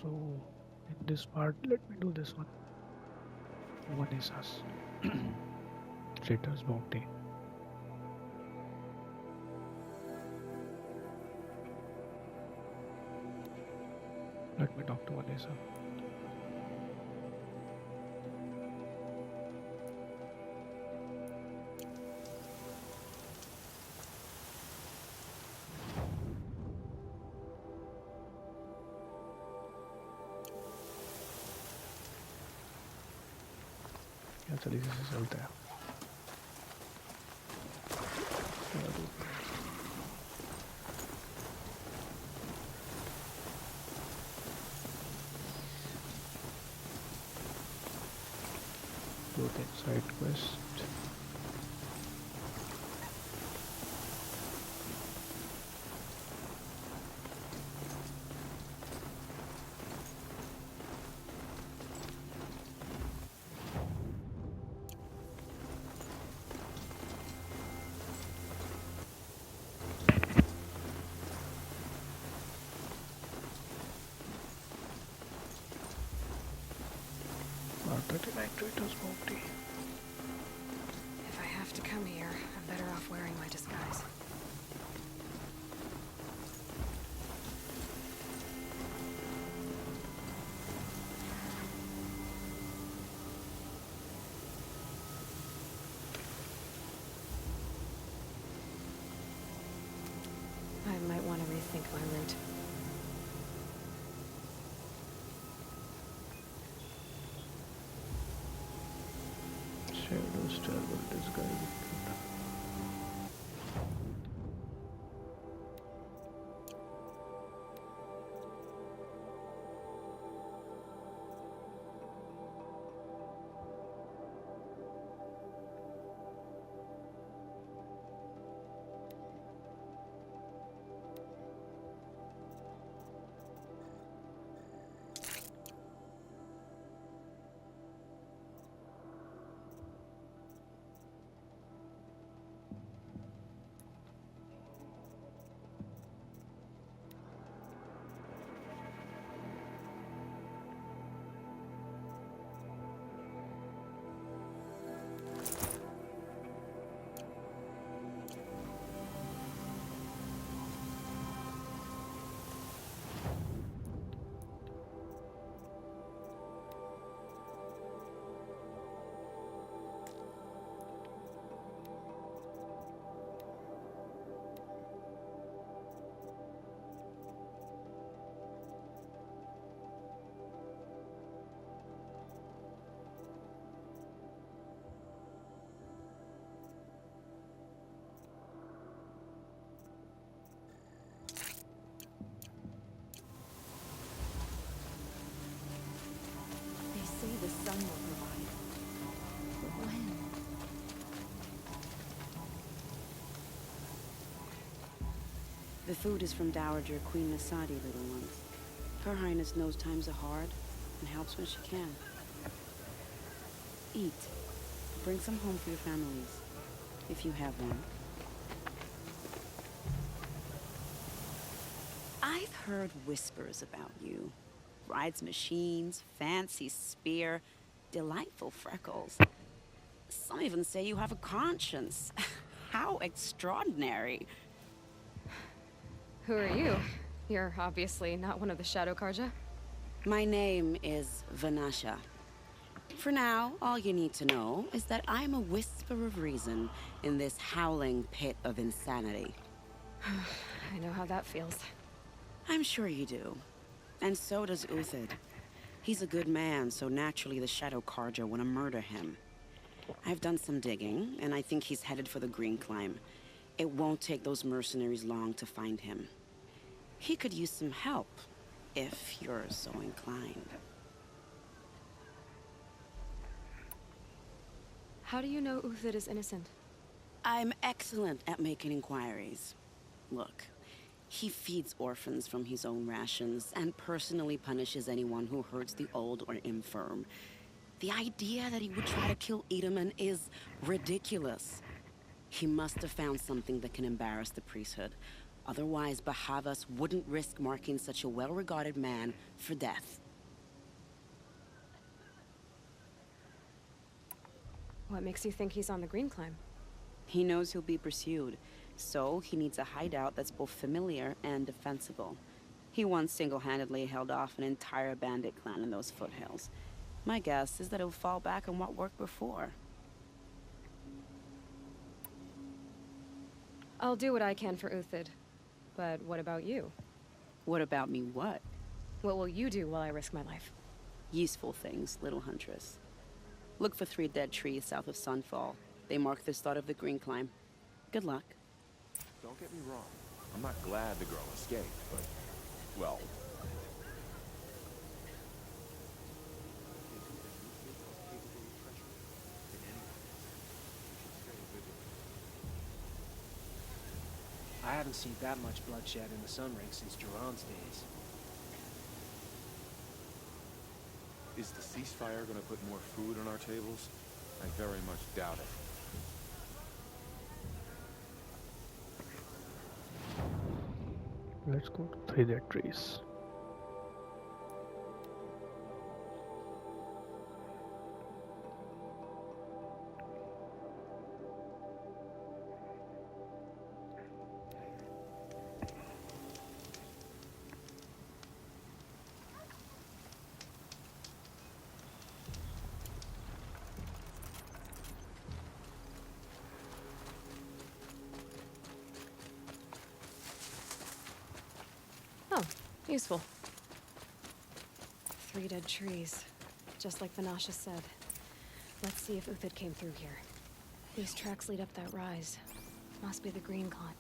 So in this part, let me do this one. One is us. Traitor's bounty. Let me talk to Vanessa. क्या चली से चलता है both inside quest. Traitor's bounty. If I have to come here, I'm better off wearing my disguise. I might want to rethink my route. Shadow's terrible disguise. They say the sun will provide. But when? The food is from Dowager Queen Nasadi, little ones. Her Highness knows times are hard and helps when she can. Eat. Bring some home for your families, if you have one. I've heard whispers about you. Rides machines, fancy spear, delightful freckles. Some even say you have a conscience. How extraordinary. Who are you? You're obviously not one of the Shadow Karja. My name is Vanasha. For now, all you need to know is that I'm a whisper of reason in this howling pit of insanity. I know how that feels. I'm sure you do. And so does Uthid. He's a good man, so naturally the Shadow Karja want to murder him. I've done some digging, and I think he's headed for the Green Climb. It won't take those mercenaries long to find him. He could use some help, if you're so inclined. How do you know Uthid is innocent? I'm excellent at making inquiries. Look, he feeds orphans from his own rations and personally punishes anyone who hurts the old or infirm. The idea that he would try to kill Edaman is ridiculous. He must have found something that can embarrass the priesthood, Otherwise, Bahavas wouldn't risk marking such a well-regarded man for death. What makes you think he's on the green climb? He knows he'll be pursued, so he needs a hideout that's both familiar and defensible. He once single-handedly held off an entire bandit clan in those foothills. My guess is that he'll fall back on what worked before. I'll do what I can for Uthid. But what about you? What about me what? What will you do while I risk my life? Useful things, little huntress. Look for 3 dead trees south of Sunfall. They mark the start of the green climb. Good luck. Don't get me wrong. I'm not glad the girl escaped, but, well... I haven't seen that much bloodshed in the Sunring since Duran's days. Is the ceasefire gonna put more food on our tables? I very much doubt it. Let's go to 3 dead trees. Oh, useful. 3 dead trees, just like Vanasha said. Let's see if Uthid came through here. These tracks lead up that rise. Must be the green climb.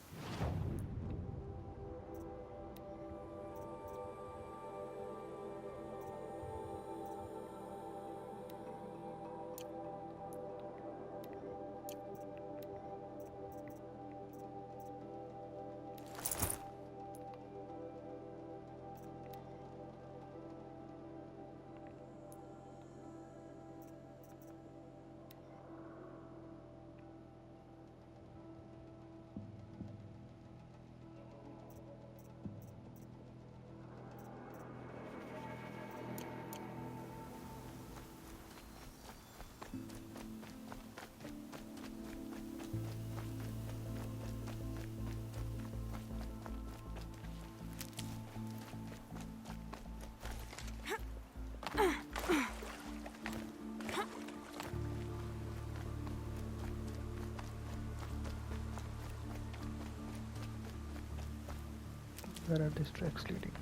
Where are these tracks leading?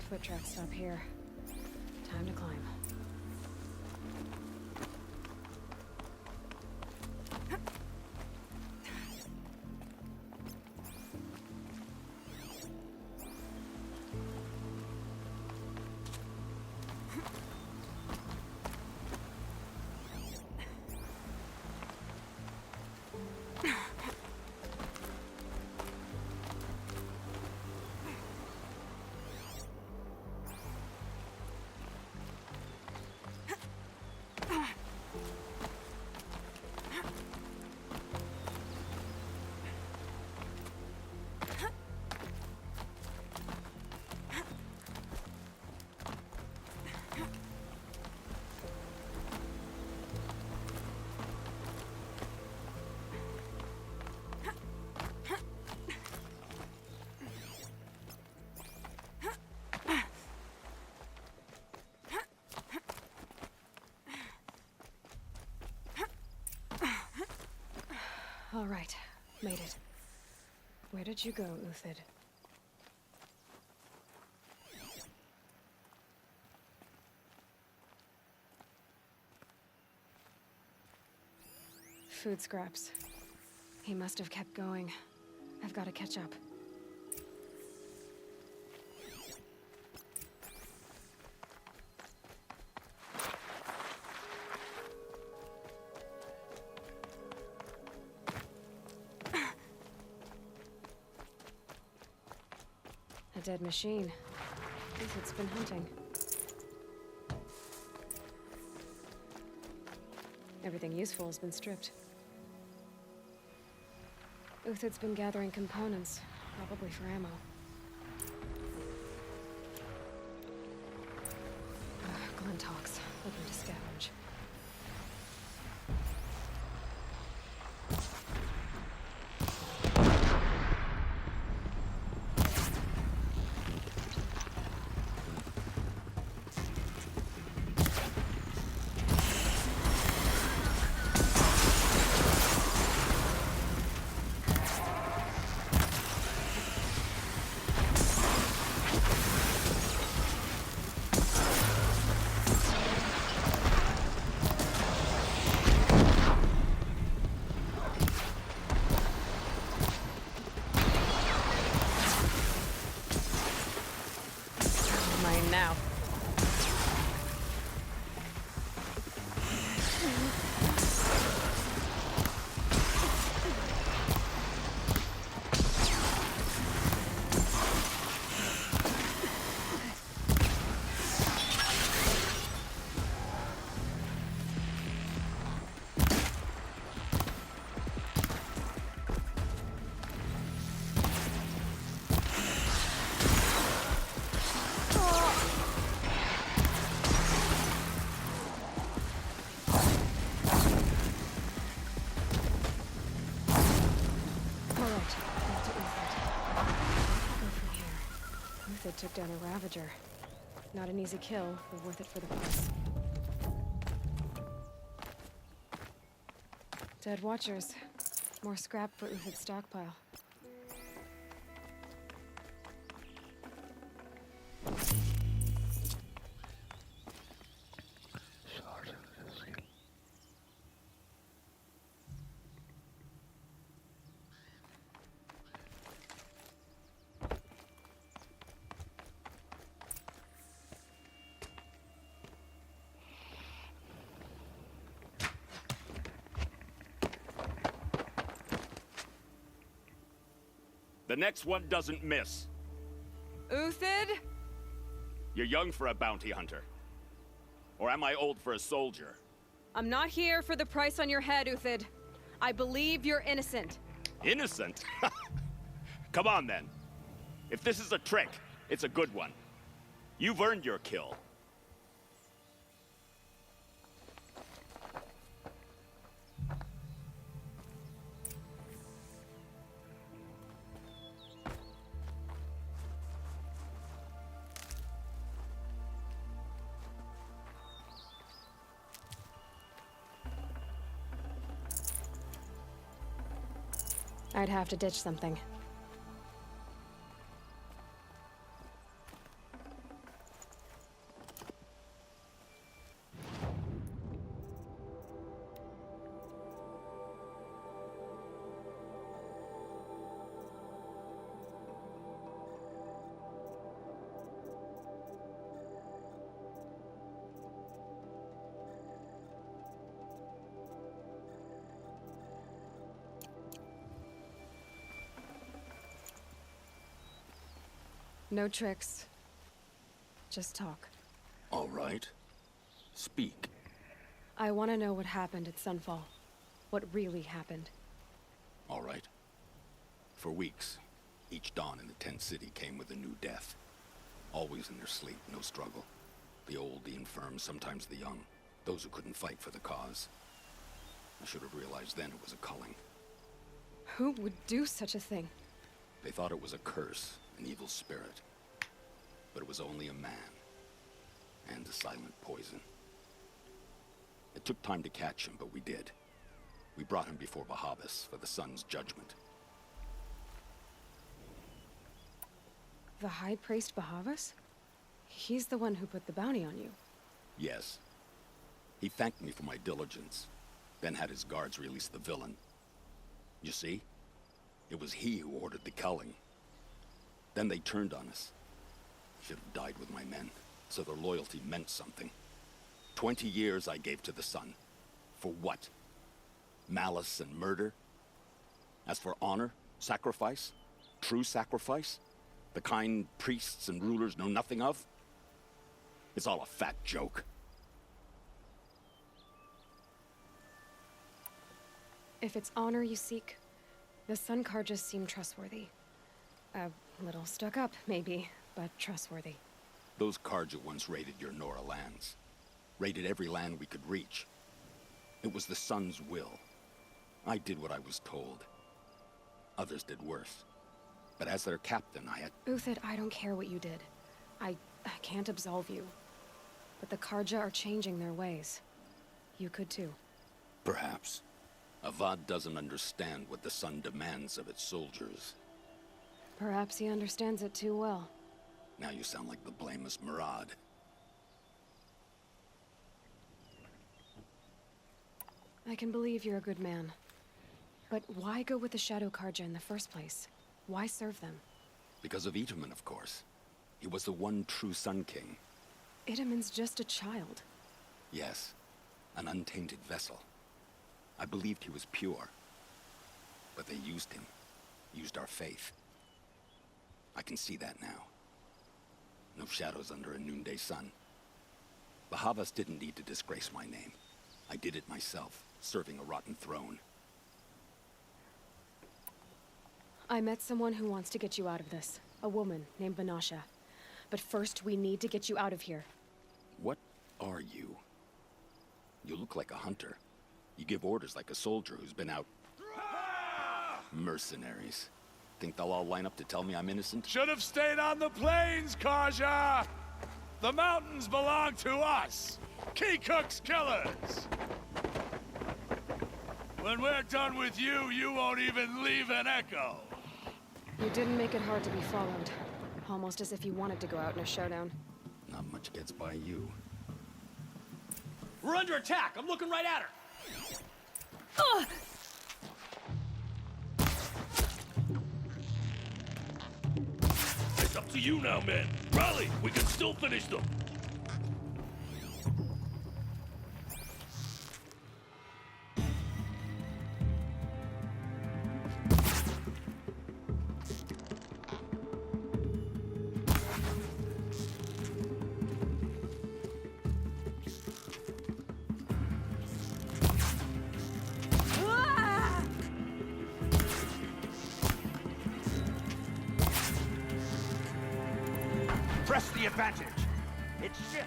Foot tracks stop here. Time to climb. All right, made it. Where did you go, Uthid? Food scraps. He must have kept going. I've got to catch up. A dead machine. Uthid's been hunting. Everything useful has been stripped. Uthid's been gathering components, Probably for ammo. Glenn talks. Looking to scavenge. Mine now. Uthid took down a Ravager. Not an easy kill, but worth it for the price. Dead Watchers. More scrap for Uthid's stockpile. The next one doesn't miss. Uthid? You're young for a bounty hunter. Or am I old for a soldier? I'm not here for the price on your head, Uthid. I believe you're innocent. Innocent? Come on, then. If this is a trick, it's a good one. You've earned your kill. I'd have to ditch something. No tricks. Just talk. All right. Speak. I want to know what happened at Sunfall. What really happened. All right. For weeks, each dawn in the tent city came with a new death. Always in their sleep, no struggle. The old, the infirm, sometimes the young. Those who couldn't fight for the cause. I should have realized then it was a culling. Who would do such a thing? They thought it was a curse, an evil spirit. But it was only a man. And a silent poison. It took time to catch him, but we did. We brought him before Bahavas for the sun's judgment. The High Priest Bahavas? He's the one who put the bounty on you. Yes. He thanked me for my diligence, then had his guards release the villain. You see? It was he who ordered the culling. Then they turned on us. Should have died with my men, so their loyalty meant something. 20 years I gave to the sun. For what? Malice and murder? As for honor, sacrifice, true sacrifice, the kind priests and rulers know nothing of? It's all a fat joke. If it's honor you seek, the Sun Carjas seem trustworthy. A little stuck up, maybe, but trustworthy. Those Karja once raided your Nora lands. Raided every land we could reach. It was the Sun's will. I did what I was told. Others did worse. But as their captain, I had... Uthid, I don't care what you did. I can't absolve you. But the Karja are changing their ways. You could too. Perhaps. Avad doesn't understand what the Sun demands of its soldiers. Perhaps he understands it too well. Now you sound like the blameless Murad. I can believe you're a good man. But why go with the Shadow Karja in the first place? Why serve them? Because of Itaman, of course. He was the one true Sun King. Itaman's just a child. Yes, an untainted vessel. I believed he was pure. But they used him. Used our faith. I can see that now. No shadows under a noonday sun. The Havas didn't need to disgrace my name. I did it myself, serving a rotten throne. I met someone who wants to get you out of this. A woman named Vanasha. But first, we need to get you out of here. What are you? You look like a hunter. You give orders like a soldier who's been out... Mercenaries. Think they'll all line up to tell me I'm innocent? Should have stayed on the plains, Karja! The mountains belong to us! Keecook's killers! When we're done with you, you won't even leave an echo! You didn't make it hard to be followed. Almost as if you wanted to go out in a showdown. Not much gets by you. We're under attack! I'm looking right at her! It's up to you now, men! Rally! We can still finish them! Press the advantage. It's shift.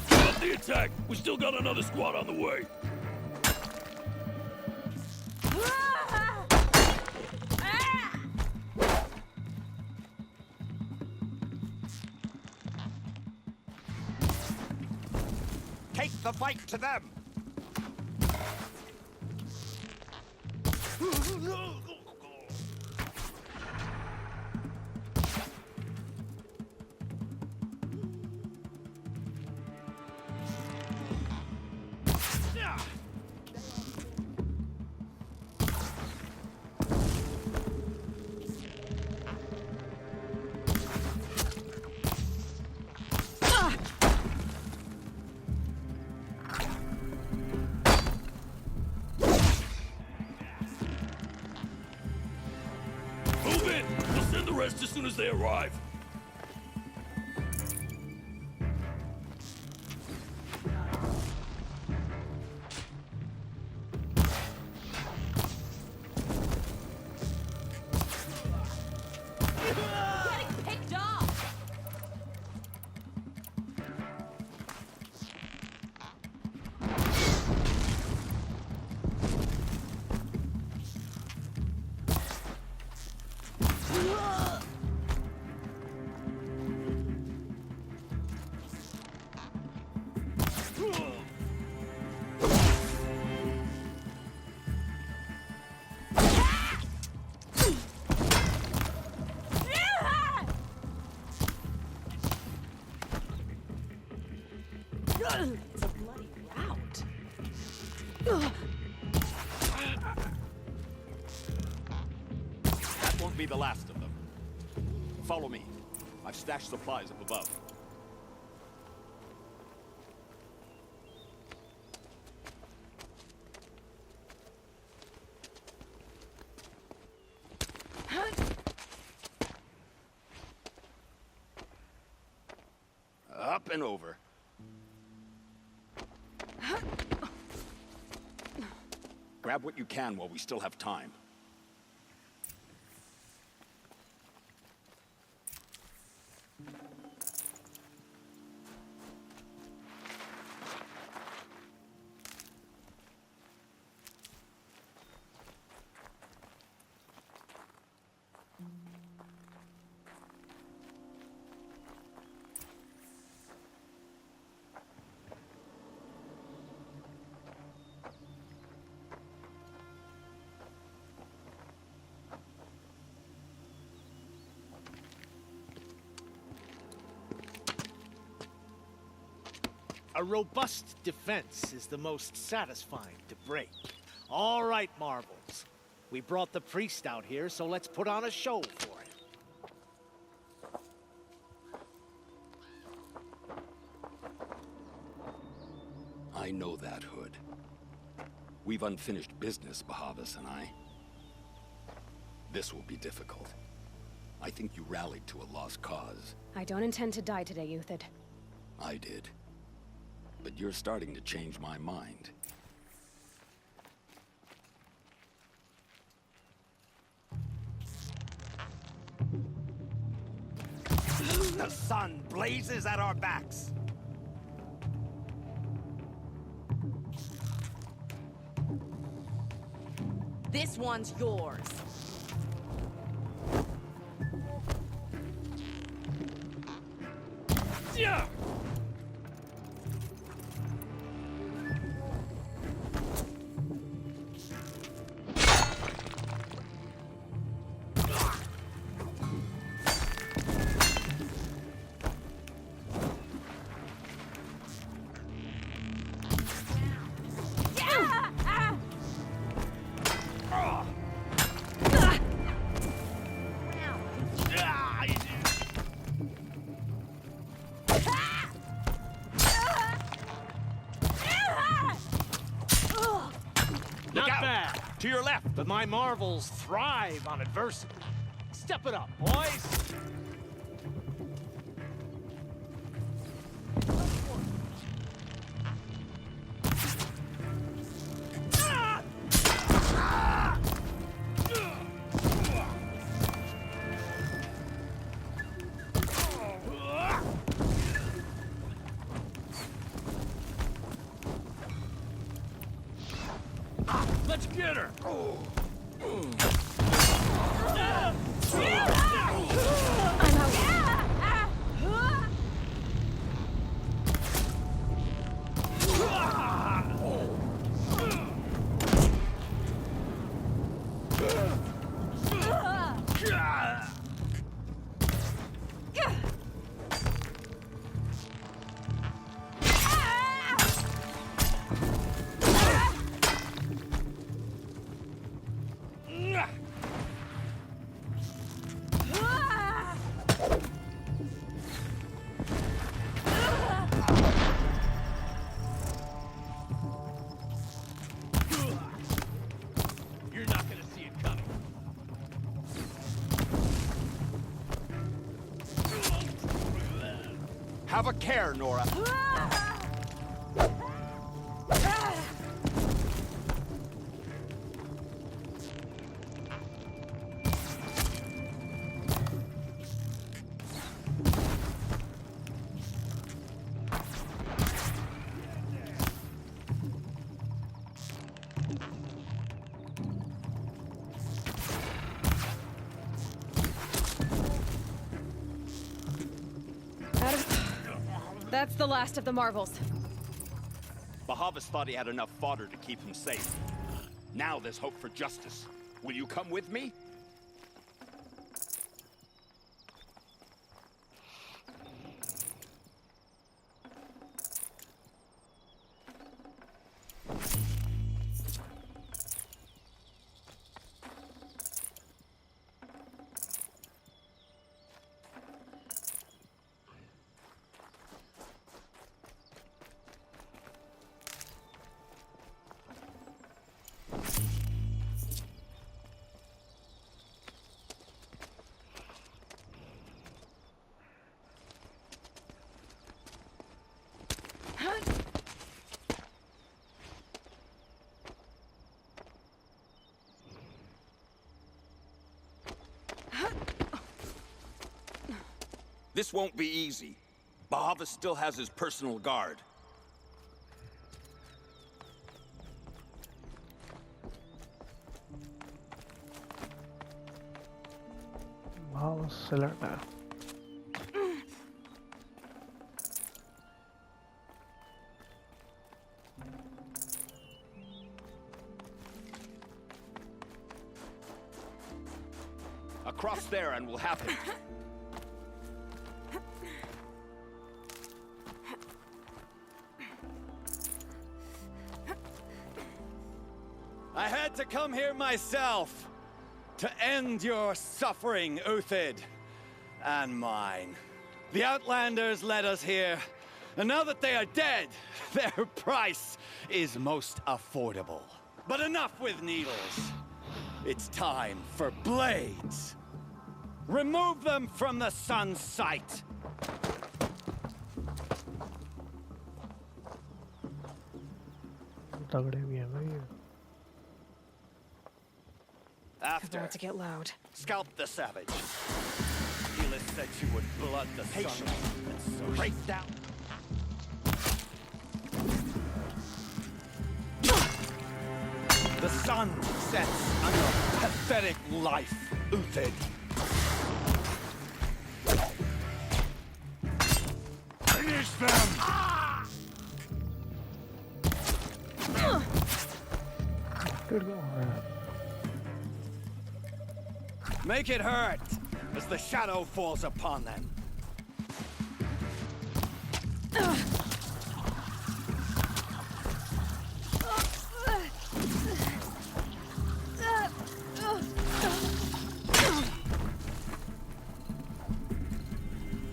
Stop the attack! We still got another squad on the way! Take the fight to them. Move in! We'll send the rest as soon as they arrive. Getting picked off! It's a bloody rout. That won't be the last of them. Follow me. I've stashed supplies up above. Up and over. Grab what you can while we still have time. A robust defense is the most satisfying to break. All right, Marvels. We brought the priest out here, so let's put on a show for him. I know that, Hood. We've unfinished business, Bahavas and I. This will be difficult. I think you rallied to a lost cause. I don't intend to die today, Uthid. I did. But you're starting to change my mind. The sun blazes at our backs. This one's yours. Yeah! Not bad. To your left. But my Marvels thrive on adversity. Step it up, boys. Let's get her. You're not gonna see it coming. Have a care, Nora. That's the last of the Marvels. Bahavas thought he had enough fodder to keep him safe. Now there's hope for justice. Will you come with me? This won't be easy. Bahava still has his personal guard. Wow, cylinder. Across there and we'll have him. I had to come here myself to end your suffering, Uthid, and mine. The Outlanders led us here, and now that they are dead, their price is most affordable. But enough with needles. It's time for blades. Remove them from the sun's sight. तगड़े भी हैं भाई ये. After, About to get loud. scalp the savage. Helis said you would blood the sun, and so break down. The sun sets on your pathetic life, Uthid. Finish them! Good go. Make it hurt as the shadow falls upon them.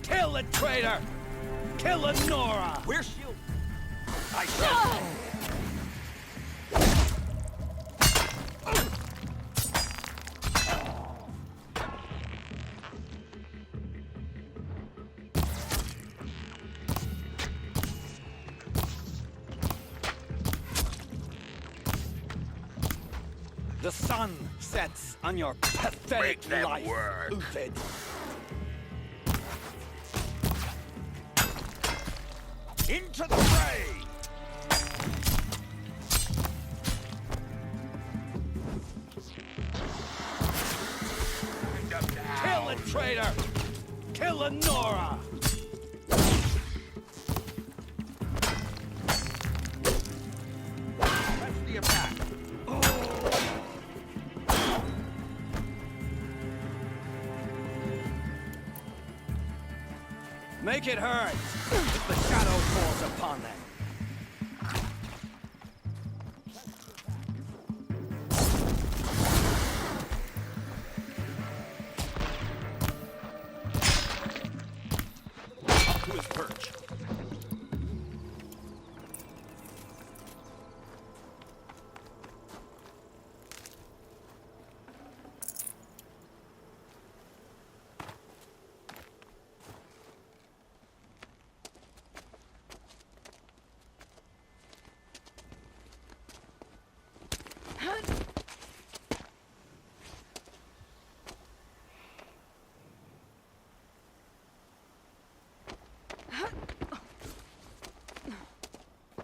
Kill the traitor! Kill the Nora! Where's Shield? I shall. The sun sets on your pathetic Make them life, work. Uthid. Into the fray! Kill the traitor! Kill the Nora! Press the attack! Make it hurt if the shadow falls upon them. To his perch.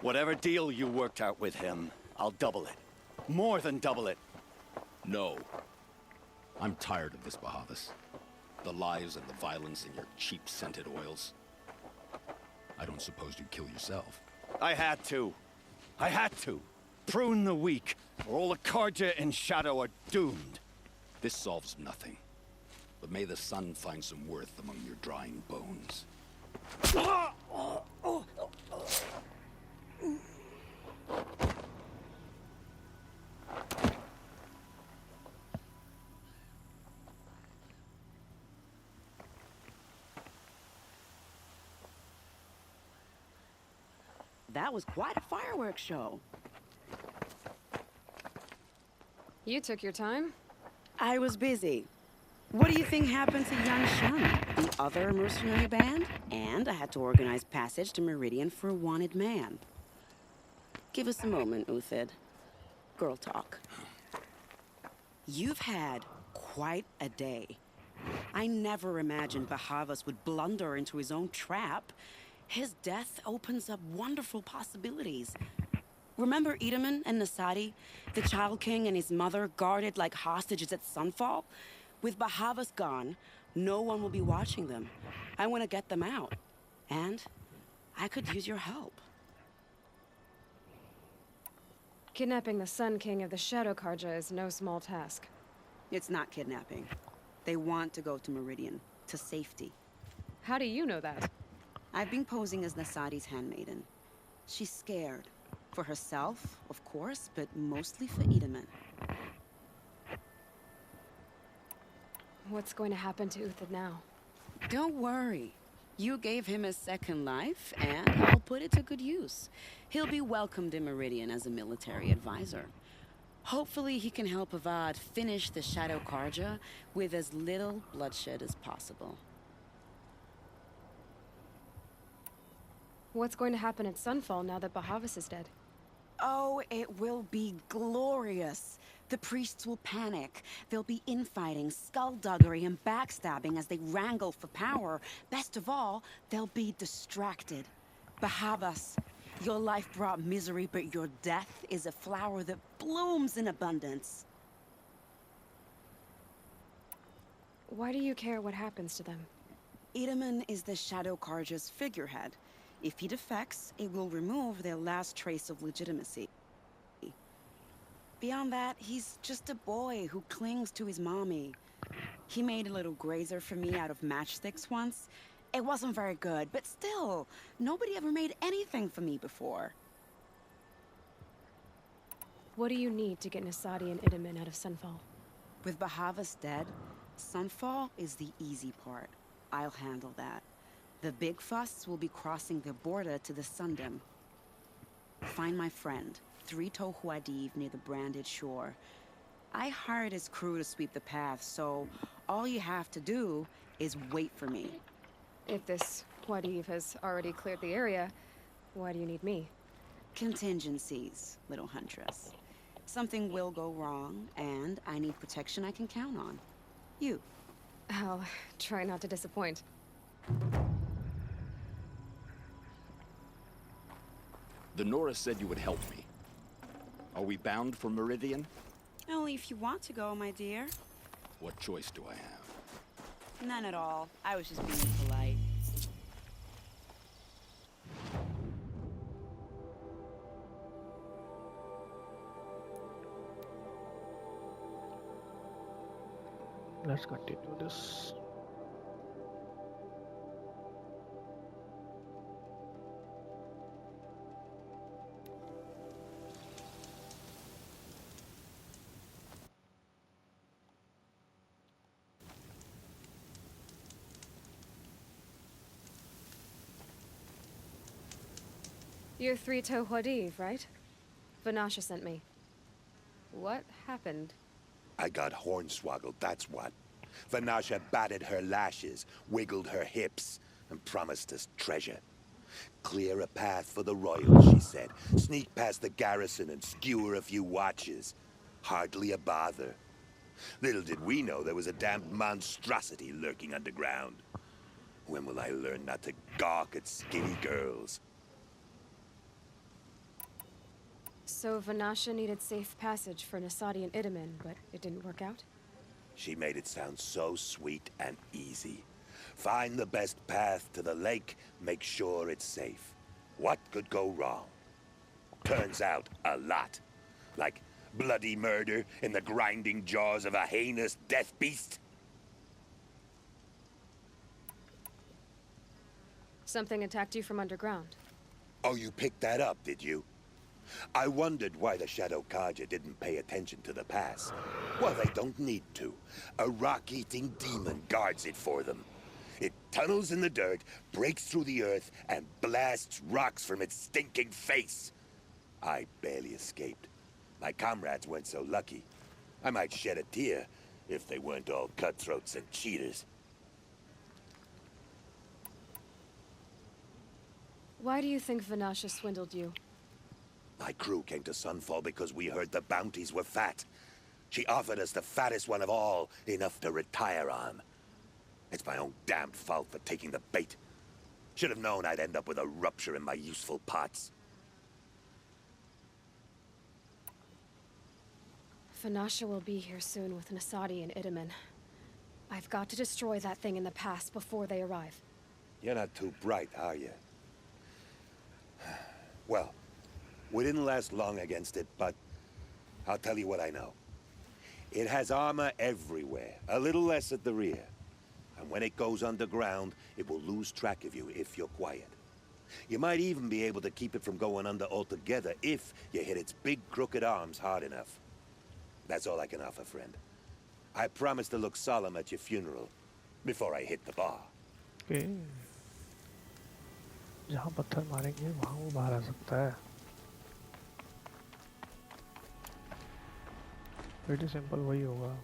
Whatever deal you worked out with him, I'll double it. More than double it. No. I'm tired of this, Bahavas. The lies and the violence in your cheap-scented oils. I don't suppose you'd kill yourself. I had to. I had to. Prune the weak, or all the Karja in Shadow are doomed. This solves nothing. But may the sun find some worth among your drying bones. That was quite a fireworks show. You took your time? I was busy. What do you think happened to young Shun, the other mercenary band? And I had to organize passage to Meridian for a wanted man. Give us a moment, Uthid. Girl talk. You've had quite a day. I never imagined Bahavas would blunder into his own trap. His death opens up wonderful possibilities. Remember Edaman and Nasadi? The Child King and his mother guarded like hostages at Sunfall? With Bahavas gone, no one will be watching them. I want to get them out. And I could use your help. Kidnapping the Sun King of the Shadow Karja is no small task. It's not kidnapping. They want to go to Meridian, to safety. How do you know that? I've been posing as Nasadi's handmaiden. She's scared. For herself, of course, but mostly for Edaman. What's going to happen to Uthid now? Don't worry. You gave him a second life, and I'll put it to good use. He'll be welcomed in Meridian as a military advisor. Hopefully he can help Avad finish the Shadow Karja with as little bloodshed as possible. What's going to happen at Sunfall now that Bahavas is dead? Oh, it will be glorious. The priests will panic. There'll be infighting, skullduggery, and backstabbing as they wrangle for power. Best of all, they'll be distracted. Bahavas, your life brought misery, but your death is a flower that blooms in abundance. Why do you care what happens to them? Edaman is the Shadow Karja's figurehead. If he defects, it will remove their last trace of legitimacy. Beyond that, he's just a boy who clings to his mommy. He made a little grazer for me out of matchsticks once. It wasn't very good, but still, nobody ever made anything for me before. What do you need to get Nasadi and Edaman out of Sunfall? With Bahavas dead, Sunfall is the easy part. I'll handle that. The big fuss will be crossing the border to the Sundom. Find my friend, Traitor near the branded shore. I hired his crew to sweep the path, so all you have to do is wait for me. If this Huadiv has already cleared the area, why do you need me? Contingencies, little huntress. Something will go wrong, and I need protection I can count on. You. I'll try not to disappoint. The Nora said you would help me. Are we bound for Meridian? Only if you want to go, my dear. What choice do I have? None at all. I was just being polite. Let's continue this. You're Traitor Huadiv, right? Vanasha sent me. What happened? I got hornswoggled, that's what. Vanasha batted her lashes, wiggled her hips, and promised us treasure. Clear a path for the royals, she said. Sneak past the garrison and skewer a few watches. Hardly a bother. Little did we know there was a damned monstrosity lurking underground. When will I learn not to gawk at skinny girls? So Vanasha needed safe passage for Nasadi and Edaman, but it didn't work out? She made it sound so sweet and easy. Find the best path to the lake, make sure it's safe. What could go wrong? Turns out, a lot. Like bloody murder in the grinding jaws of a heinous death beast. Something attacked you from underground. Oh, you picked that up, did you? I wondered why the Shadow Karja didn't pay attention to the pass. Well, they don't need to. A rock-eating demon guards it for them. It tunnels in the dirt, breaks through the earth, and blasts rocks from its stinking face. I barely escaped. My comrades weren't so lucky. I might shed a tear if they weren't all cutthroats and cheaters. Why do you think Vanasha swindled you? My crew came to Sunfall because we heard the bounties were fat. She offered us the fattest one of all, enough to retire on. It's my own damned fault for taking the bait. Should have known I'd end up with a rupture in my useful parts. Fanasha will be here soon with Nasadi and Itamen. I've got to destroy that thing in the past before they arrive. You're not too bright, are you? Well, we didn't last long against it, but I'll tell you what I know. It has armor everywhere, a little less at the rear. And when it goes underground, it will lose track of you if you're quiet. You might even be able to keep it from going under altogether if you hit its big crooked arms hard enough. That's all I can offer, friend. I promise to look solemn at your funeral before I hit the bar. Okay. जहाँ पत्थर मारेंगे वहाँ वो बाहर आ सकता है. Pretty simple वही होगा.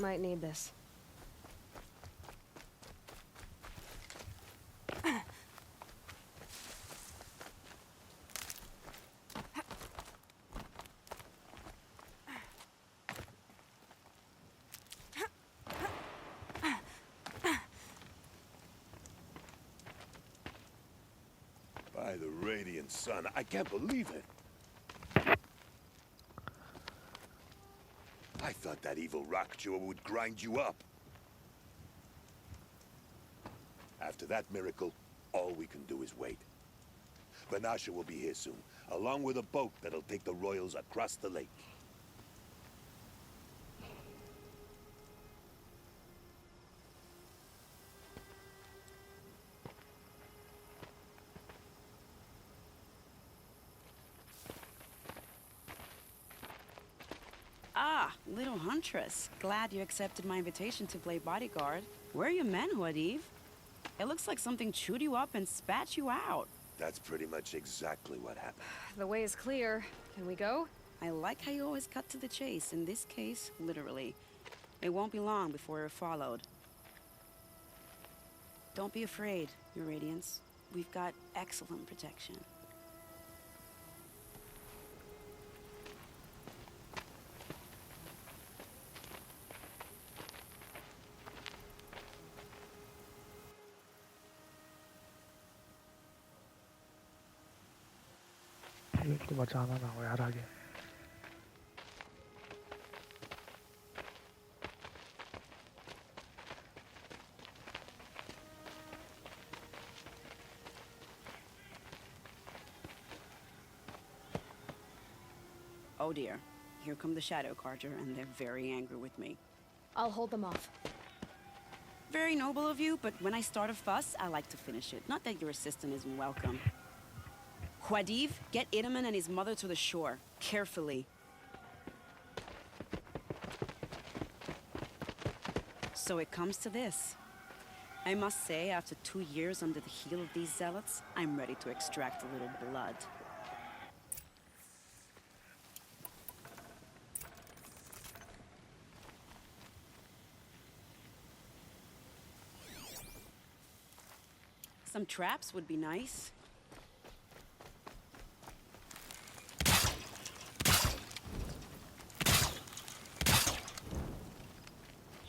Might need this. By the radiant sun, I can't believe it. I thought that evil rock chewer would grind you up. After that miracle, all we can do is wait. Vanasha will be here soon, along with a boat that'll take the royals across the lake. Ah, little huntress. Glad you accepted my invitation to play bodyguard. Where are your men, Huadiv? It looks like something chewed you up and spat you out. That's pretty much exactly what happened. The way is clear. Can we go? I like how you always cut to the chase. In this case, literally. It won't be long before we're followed. Don't be afraid, Your Radiance. We've got excellent protection. इनको बचाना ना हो यार आगे. Oh dear. Here come the Shadow Carja, and they're very angry with me. I'll hold them off. Very noble of you, but when I start a fuss, I like to finish it. Not that your assistant isn't welcome. Huadiv, get Idaman and his mother to the shore. Carefully. So it comes to this. I must say, after 2 years under the heel of these zealots, I'm ready to extract a little blood. Some traps would be nice.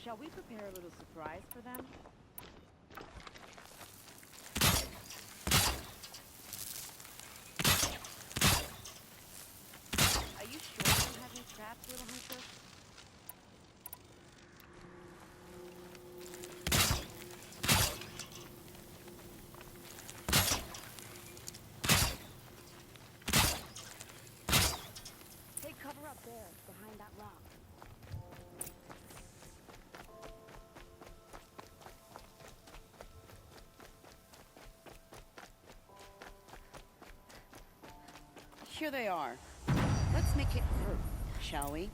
Shall we prepare a little surprise for them? Are you sure you don't have any traps, little hunter? Take cover up there, behind that rock. Here they are. Let's make it hurt, shall we?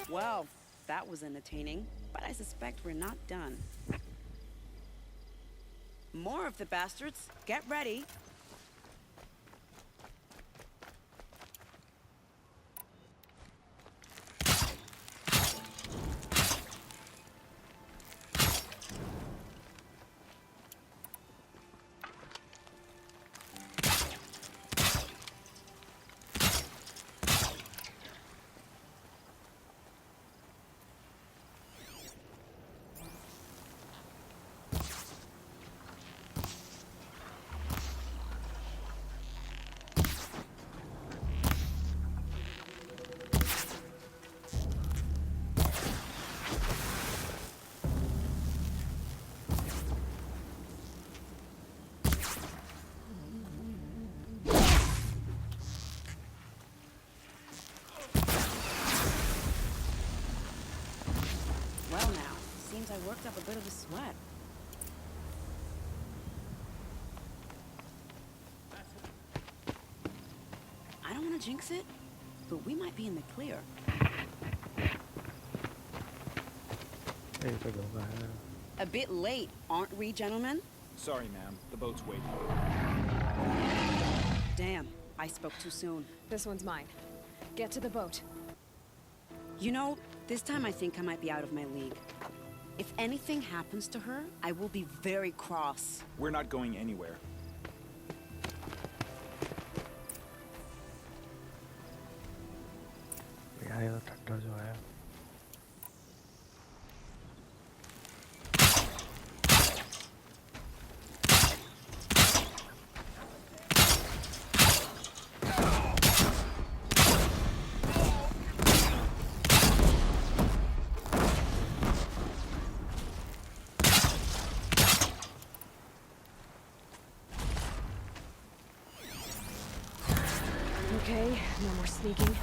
Well, that was entertaining, but I suspect we're not done. More of the bastards. Get ready. I worked up a bit of a sweat. I don't want to jinx it, but we might be in the clear. A bit late, aren't we, gentlemen? Sorry, ma'am. The boat's waiting. Damn, I spoke too soon. This one's mine. Get to the boat. You know, this time I think I might be out of my league. If anything happens to her, I will be very cross. We're not going anywhere. यार ये तो ठंडा जो है Okay, no more sneaking.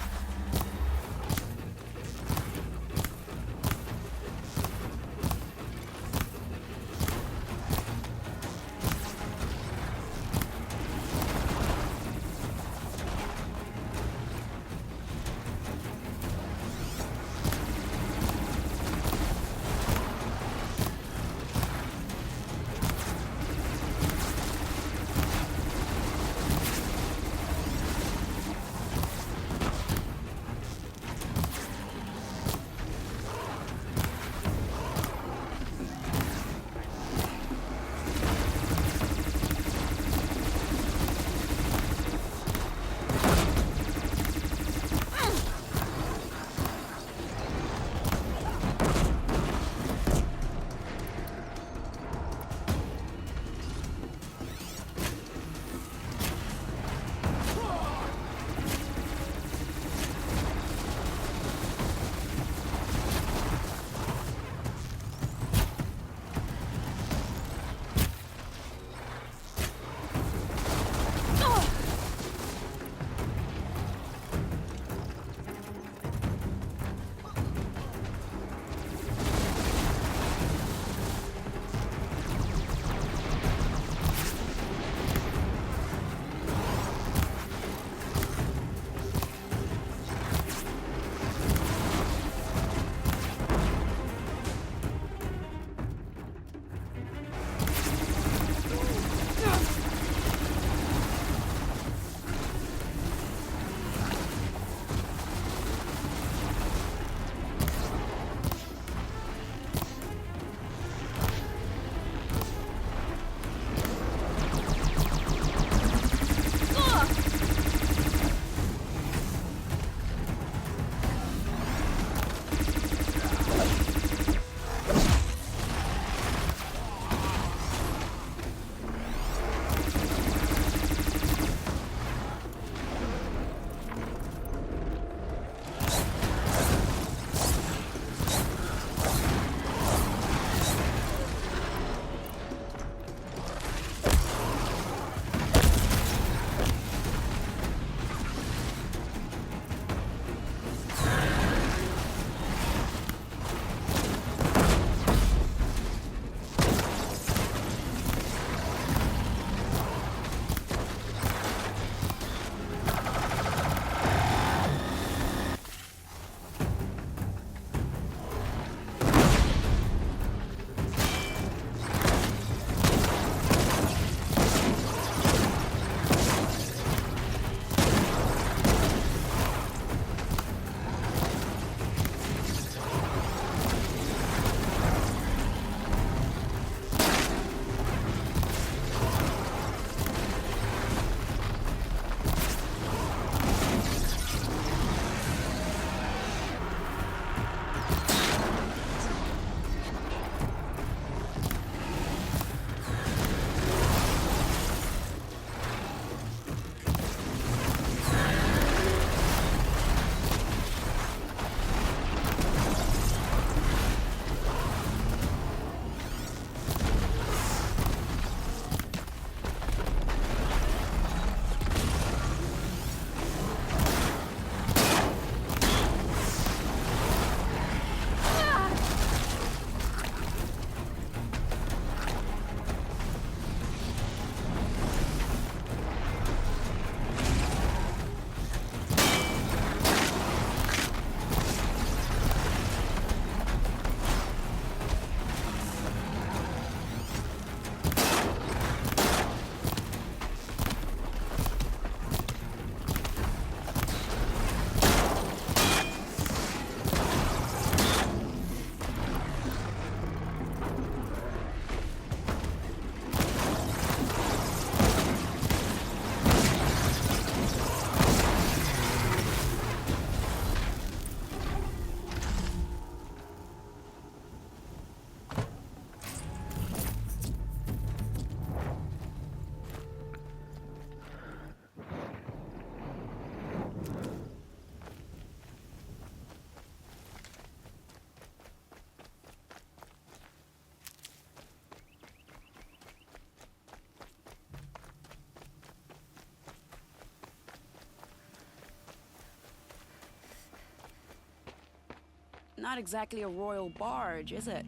Not exactly a royal barge, is it?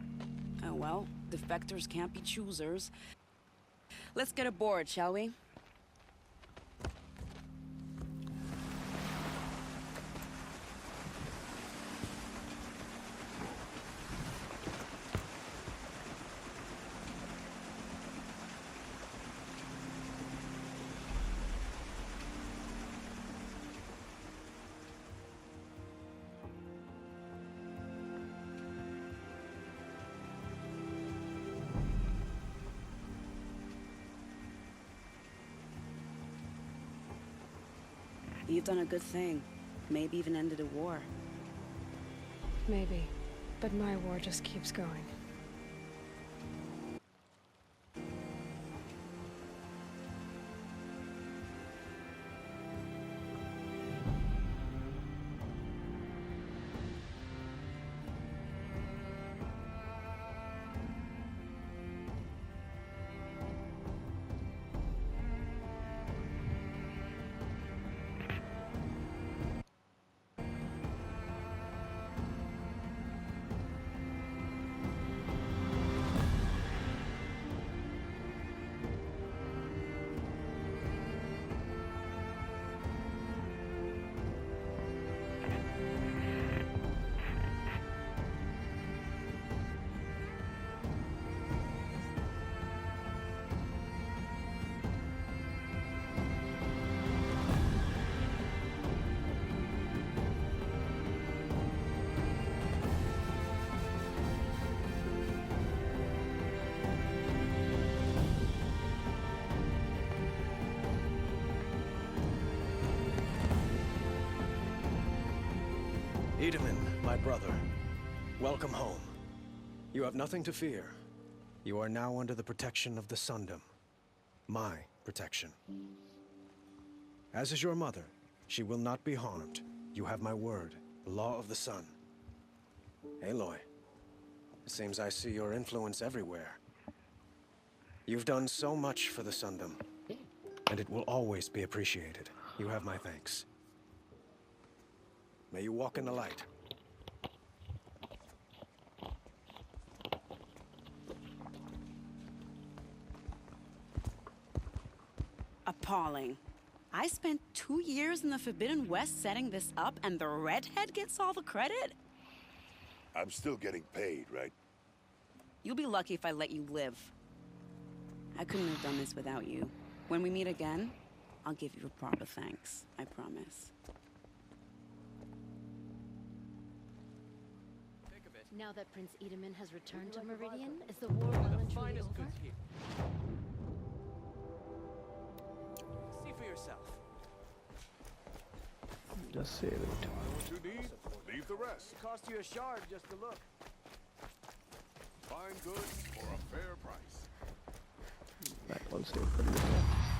Oh well, defectors can't be choosers. Let's get aboard, shall we? You've done a good thing. Maybe even ended a war. Maybe. But my war just keeps going. Itamen, my brother, welcome home. You have nothing to fear. You are now under the protection of the Sundom. My protection. As is your mother, she will not be harmed. You have my word, the law of the sun. Aloy, it seems I see your influence everywhere. You've done so much for the Sundom, and it will always be appreciated. You have my thanks. May you walk in the light. Appalling. I spent 2 years in the Forbidden West setting this up, and the redhead gets all the credit? I'm still getting paid, right? You'll be lucky if I let you live. I couldn't have done this without you. When we meet again, I'll give you a proper thanks. I promise. Now that Prince Itamen has returned to Meridian, is the war well and truly over? See for yourself. Just save it. What you need, leave the rest. It cost you a shard just to look. Fine goods for a fair price. That will save for you.